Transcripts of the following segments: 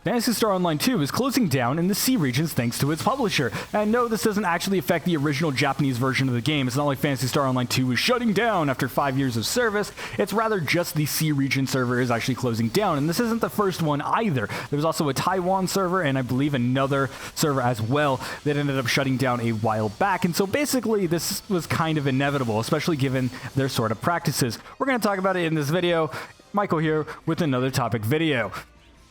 Phantasy Star Online 2 is closing down in the C regions thanks to its publisher. And no, this doesn't actually affect the original Japanese version of the game. It's not like Phantasy Star Online 2 is shutting down after 5 years of service. It's rather just the C region server is actually closing down. And this isn't the first one either. There was also a Taiwan server and I believe another server as well that ended up shutting down a while back. And so basically this was kind of inevitable, especially given their sort of practices. We're going to talk about it in this video. Michael here with another topic video.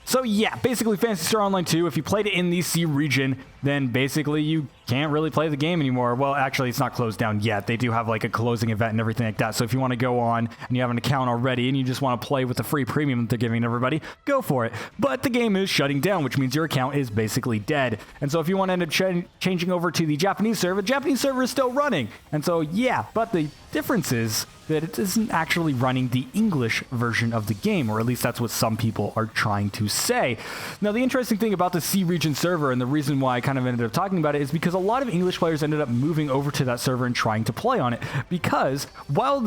So yeah, basically Phantasy Star Online 2, if you played it in the C region, then basically you can't really play the game anymore. Well, actually, it's not closed down yet. They do have like a closing event and everything like that. So if you want to go on and you have an account already and you just want to play with the free premium that they're giving everybody, go for it. But the game is shutting down, which means your account is basically dead. And so if you want to end up changing over to the Japanese server is still running. And so yeah, but the difference is that it isn't actually running the English version of the game, or at least that's what some people are trying to say. Now, the interesting thing about the C region server, and the reason why I kind of ended up talking about it, is because a lot of English players ended up moving over to that server and trying to play on it, because while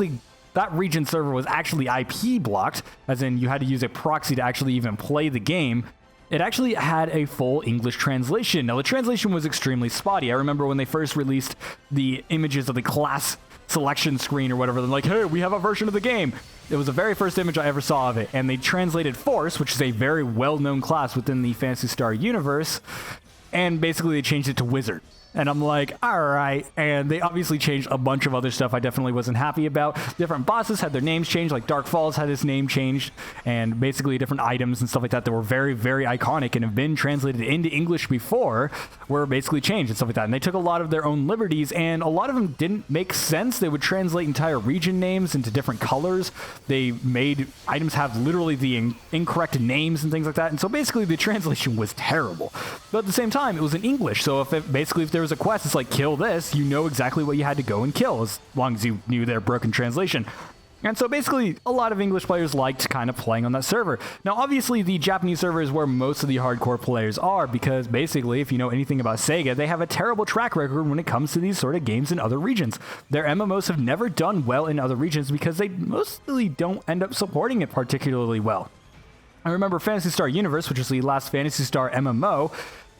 that region server was actually IP blocked, as in you had to use a proxy to actually even play the game, it actually had a full English translation. Now, the translation was extremely spotty. I remember when they first released the images of the class selection screen or whatever, they're like, hey, we have a version of the game. It was the very first image I ever saw of it, and they translated Force, which is a very well-known class within the Phantasy Star universe, and basically they changed it to Wizard. And I'm like, all right. And they obviously changed a bunch of other stuff I definitely wasn't happy about. Different bosses had their names changed, like Dark Falls had his name changed, and basically different items and stuff like that that were very, very iconic and have been translated into English before were basically changed and stuff like that. And they took a lot of their own liberties, and a lot of them didn't make sense. They would translate entire region names into different colors. They made items have literally the incorrect names and things like that. And so basically the translation was terrible. But at the same time, it was in English. So if there was a quest, it's like, kill this, you know exactly what you had to go and kill, as long as you knew their broken translation. And so basically, a lot of English players liked kind of playing on that server. Now, obviously, the Japanese server is where most of the hardcore players are, because basically, if you know anything about Sega, they have a terrible track record when it comes to these sort of games in other regions. Their MMOs have never done well in other regions because they mostly don't end up supporting it particularly well. I remember Phantasy Star Universe, which is the last Phantasy Star MMO,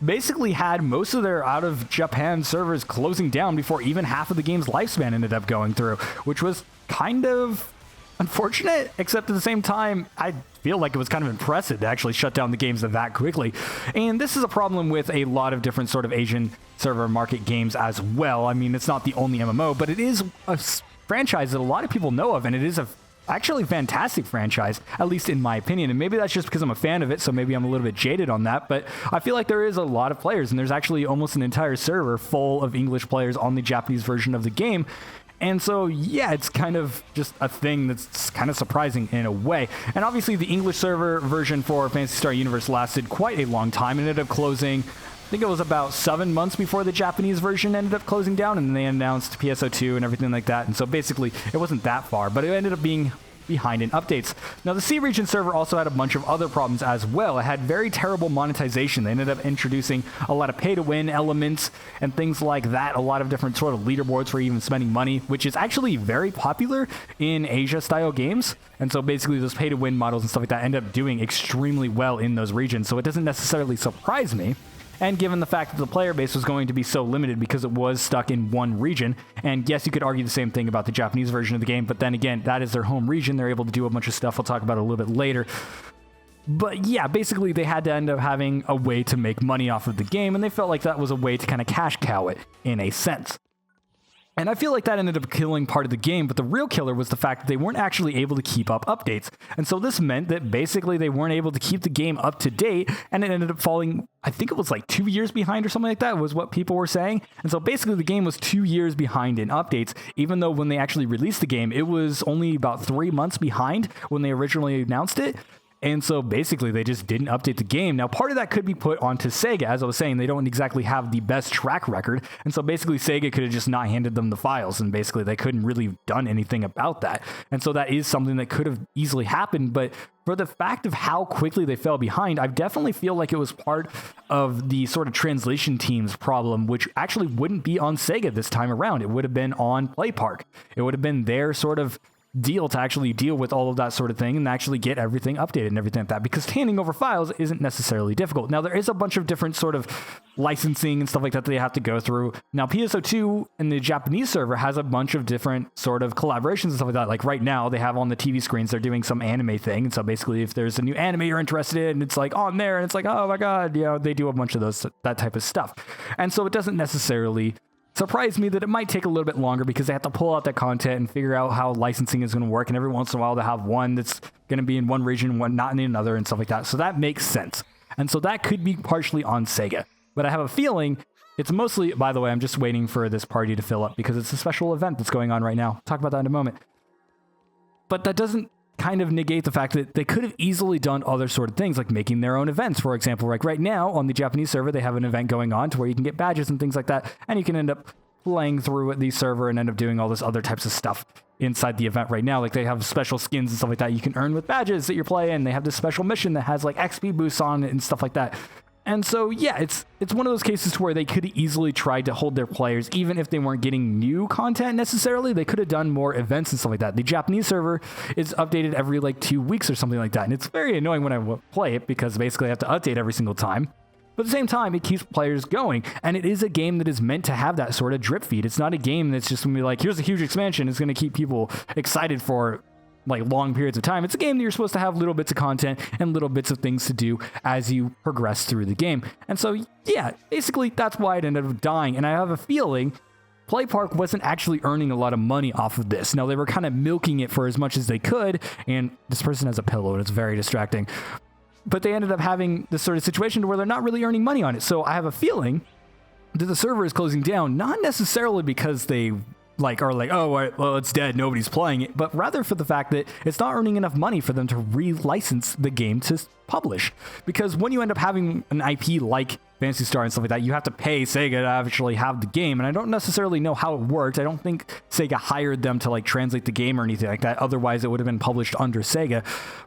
basically had most of their out of Japan servers closing down before even half of the game's lifespan ended up going through, which was kind of unfortunate, except at the same time, I feel like it was kind of impressive to actually shut down the games that quickly. And this is a problem with a lot of different sort of Asian server market games as well. I mean, it's not the only MMO, but it is a franchise that a lot of people know of, and it is a actually fantastic franchise, at least in my opinion. And maybe that's just because I'm a fan of it, so maybe I'm a little bit jaded on that, but I feel like there is a lot of players, and there's actually almost an entire server full of English players on the Japanese version of the game. And so, yeah, it's kind of just a thing that's kind of surprising in a way. And obviously, the English server version for Phantasy Star Universe lasted quite a long time and ended up closing. I think it was about 7 months before the Japanese version ended up closing down, and then they announced PSO2 and everything like that. And so basically, it wasn't that far, but it ended up being behind in updates. Now, the C region server also had a bunch of other problems as well. It had very terrible monetization. They ended up introducing a lot of pay-to-win elements and things like that, a lot of different sort of leaderboards for even spending money, which is actually very popular in Asia-style games. And so basically, those pay-to-win models and stuff like that end up doing extremely well in those regions, so it doesn't necessarily surprise me. And given the fact that the player base was going to be so limited because it was stuck in one region, and yes, you could argue the same thing about the Japanese version of the game, but then again, that is their home region. They're able to do a bunch of stuff. I'll talk about it a little bit later. But yeah, basically they had to end up having a way to make money off of the game, and they felt like that was a way to kind of cash cow it in a sense. And I feel like that ended up killing part of the game, but the real killer was the fact that they weren't actually able to keep up updates. And so this meant that basically they weren't able to keep the game up to date, and it ended up falling, I think it was like 2 years behind or something like that was what people were saying. And so basically the game was 2 years behind in updates, even though when they actually released the game, it was only about 3 months behind when they originally announced it. And so basically they just didn't update the game. Now, part of that could be put onto Sega. As I was saying, they don't exactly have the best track record. And so basically Sega could have just not handed them the files, and basically they couldn't really have done anything about that. And so that is something that could have easily happened. But for the fact of how quickly they fell behind, I definitely feel like it was part of the sort of translation team's problem, which actually wouldn't be on Sega this time around. It would have been on PlayPark. It would have been their sort of deal to actually deal with all of that sort of thing and actually get everything updated and everything like that, because handing over files isn't necessarily difficult. Now, there is a bunch of different sort of licensing and stuff like that they have to go through. Now, PSO2 and the Japanese server has a bunch of different sort of collaborations and stuff like that. Like right now, they have on the TV screens, they're doing some anime thing. And so basically, if there's a new anime you're interested in, it's like on there and it's like, oh my God, they do a bunch of that type of stuff. And so it doesn't necessarily surprised me that it might take a little bit longer because they have to pull out that content and figure out how licensing is going to work. And every once in a while, they have one that's going to be in one region and one not in another and stuff like that. So that makes sense. And so that could be partially on Sega. But I have a feeling it's mostly, by the way, I'm just waiting for this party to fill up because it's a special event that's going on right now. I'll talk about that in a moment. But that doesn't kind of negate the fact that they could have easily done other sort of things, like making their own events. For example, like right now on the Japanese server, they have an event going on to where you can get badges and things like that, and you can end up playing through the server and end up doing all this other types of stuff inside the event right now. Like they have special skins and stuff like that you can earn with badges that you're playing. They have this special mission that has like XP boosts on it and stuff like that. And so, yeah, it's one of those cases where they could have easily tried to hold their players, even if they weren't getting new content necessarily. They could have done more events and stuff like that. The Japanese server is updated every like 2 weeks or something like that. And it's very annoying when I play it because basically I have to update every single time. But at the same time, it keeps players going. And it is a game that is meant to have that sort of drip feed. It's not a game that's just going to be like, here's a huge expansion. It's going to keep people excited for like long periods of time. It's a game that you're supposed to have little bits of content and little bits of things to do as you progress through the game. And so, yeah, basically that's why it ended up dying. And I have a feeling PlayPark wasn't actually earning a lot of money off of this. Now, they were kind of milking it for as much as they could. And this person has a pillow and it's very distracting. But they ended up having this sort of situation where they're not really earning money on it. So I have a feeling that the server is closing down, not necessarily because they are like, oh, well, it's dead, nobody's playing it, but rather for the fact that it's not earning enough money for them to relicense the game to publish. Because when you end up having an IP like Phantasy Star and stuff like that, you have to pay Sega to actually have the game, and I don't necessarily know how it works. I don't think Sega hired them to like translate the game or anything like that. Otherwise, it would have been published under Sega.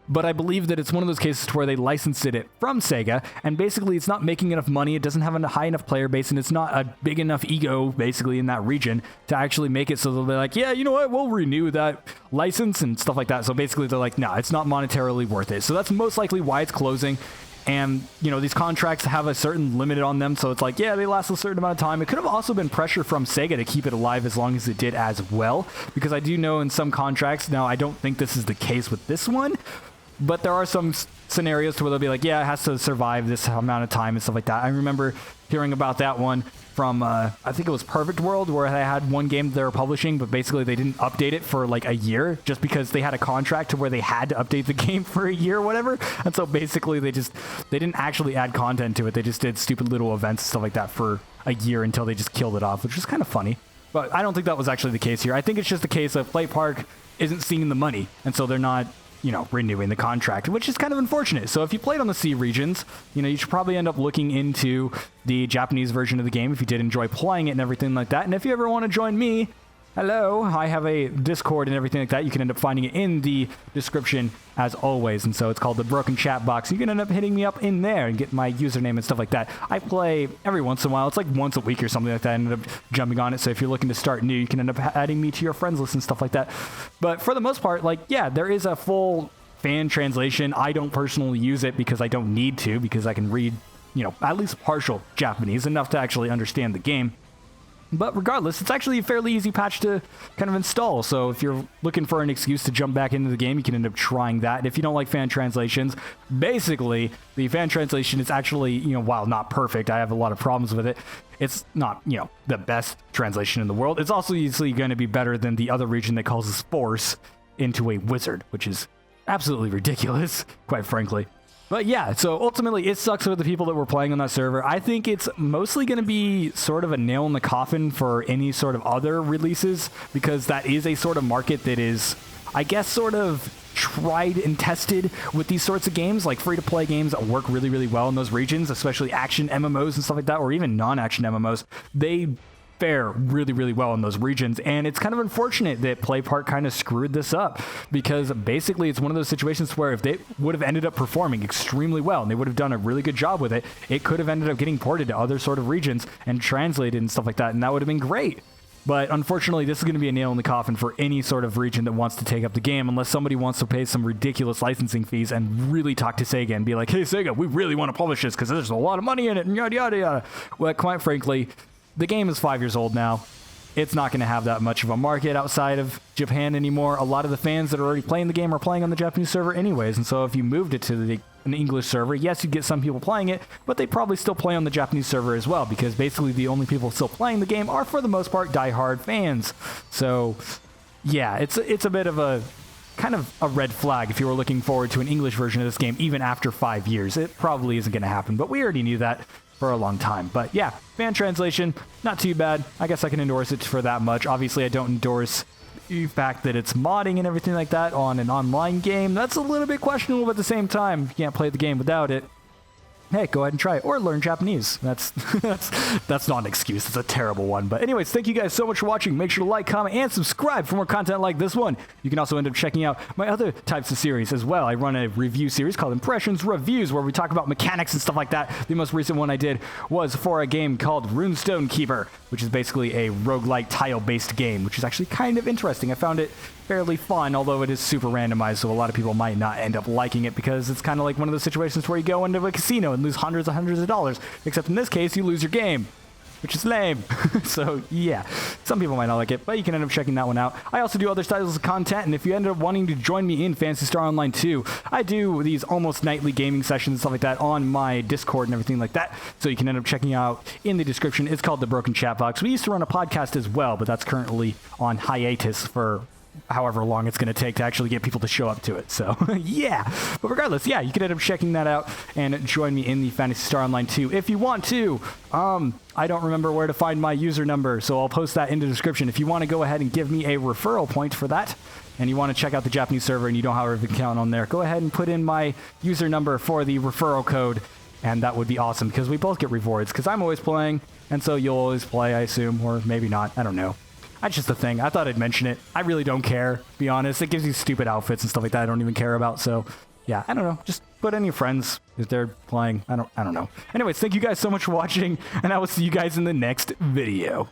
But I believe that it's one of those cases where they licensed it from Sega, and basically it's not making enough money. It doesn't have a high enough player base, and it's not a big enough ego basically in that region to actually make it so they'll be like, yeah, you know what, we'll renew that license and stuff like that. So basically they're like, no, it's not monetarily worth it. So that's most likely why it's closing. And, these contracts have a certain limit on them. So it's like, yeah, they last a certain amount of time. It could have also been pressure from Sega to keep it alive as long as it did as well. Because I do know in some contracts, now I don't think this is the case with this one, but there are some scenarios to where they'll be like, yeah, it has to survive this amount of time and stuff like that. I remember hearing about that one from, I think it was Perfect World, where they had one game that they were publishing, but basically they didn't update it for like a year just because they had a contract to where they had to update the game for a year or whatever. And so basically they didn't actually add content to it. They just did stupid little events and stuff like that for a year until they just killed it off, which was kind of funny. But I don't think that was actually the case here. I think it's just a case of PlayPark isn't seeing the money, and so they're not renewing the contract, which is kind of unfortunate. So if you played on the C regions, you should probably end up looking into the Japanese version of the game if you did enjoy playing it and everything like that. And if you ever want to join me, hello, I have a Discord and everything like that. You can end up finding it in the description as always. And so it's called the Broken Chat Box. You can end up hitting me up in there and get my username and stuff like that. I play every once in a while. It's like once a week or something like that. I ended up jumping on it. So if you're looking to start new, you can end up adding me to your friends list and stuff like that. But for the most part, yeah, there is a full fan translation. I don't personally use it because I don't need to, because I can read, at least partial Japanese, enough to actually understand the game. But regardless, it's actually a fairly easy patch to kind of install. So if you're looking for an excuse to jump back into the game, you can end up trying that. And if you don't like fan translations, basically, the fan translation is actually, while not perfect, I have a lot of problems with it. It's not, the best translation in the world. It's also easily going to be better than the other region that calls force into a wizard, which is absolutely ridiculous, quite frankly. But yeah, so ultimately it sucks for the people that were playing on that server. I think it's mostly going to be sort of a nail in the coffin for any sort of other releases, because that is a sort of market that is, I guess, sort of tried and tested with these sorts of games, like free-to-play games that work really, really well in those regions, especially action MMOs and stuff like that, or even non-action MMOs. They fare really, really well in those regions, and it's kind of unfortunate that PlayPark kind of screwed this up, because basically it's one of those situations where if they would have ended up performing extremely well and they would have done a really good job with it, it could have ended up getting ported to other sort of regions and translated and stuff like that, and that would have been great. But unfortunately, this is going to be a nail in the coffin for any sort of region that wants to take up the game, unless somebody wants to pay some ridiculous licensing fees and really talk to Sega and be like, hey, Sega, we really want to publish this because there's a lot of money in it, and yada, yada, yada. Well, quite frankly, the game is 5 years old now. It's not going to have that much of a market outside of Japan anymore. A lot of the fans that are already playing the game are playing on the Japanese server anyways, and so if you moved it to an English server, yes, you'd get some people playing it, but they probably still play on the Japanese server as well, because basically the only people still playing the game are, for the most part, die-hard fans. So, yeah, it's a bit of a kind of a red flag if you were looking forward to an English version of this game even after 5 years. It probably isn't going to happen, but we already knew that for a long time. But yeah, fan translation, not too bad. I guess I can endorse it for that much. Obviously, I don't endorse the fact that it's modding and everything like that on an online game. That's a little bit questionable, but at the same time, you can't play the game without it. Hey, go ahead and try it, or learn Japanese. That's not an excuse. It's a terrible one. But anyways, thank you guys so much for watching. Make sure to like, comment, and subscribe for more content like this one. You can also end up checking out my other types of series as well. I run a review series called Impressions Reviews, where we talk about mechanics and stuff like that. The most recent one I did was for a game called Runestone Keeper, which is basically a roguelike tile-based game, which is actually kind of interesting. I found it fairly fun, although it is super randomized, so a lot of people might not end up liking it because it's kind of like one of those situations where you go into a casino and lose hundreds of dollars, except in this case, you lose your game, which is lame. So yeah, some people might not like it, but you can end up checking that one out. I also do other styles of content, and if you end up wanting to join me in Phantasy Star Online 2, I do these almost nightly gaming sessions and stuff like that on my Discord and everything like that, so you can end up checking out in the description. It's called The Broken Chat Box. We used to run a podcast as well, but that's currently on hiatus for however long it's going to take to actually get people to show up to it. So yeah, but regardless, yeah, you can end up checking that out and join me in the Phantasy Star Online 2 if you want to. I don't remember where to find my user number, so I'll post that in the description. If you want to go ahead and give me a referral point for that, and you want to check out the Japanese server and you don't have an account on there, go ahead and put in my user number for the referral code, and that would be awesome because we both get rewards, because I'm always playing, and so you'll always play, I assume, or maybe not, I don't know. That's just a thing. I thought I'd mention it. I really don't care, to be honest. It gives you stupid outfits and stuff like that I don't even care about. So, yeah, I don't know. Just put in your friends if they're playing. I don't know. Anyways, thank you guys so much for watching, and I will see you guys in the next video.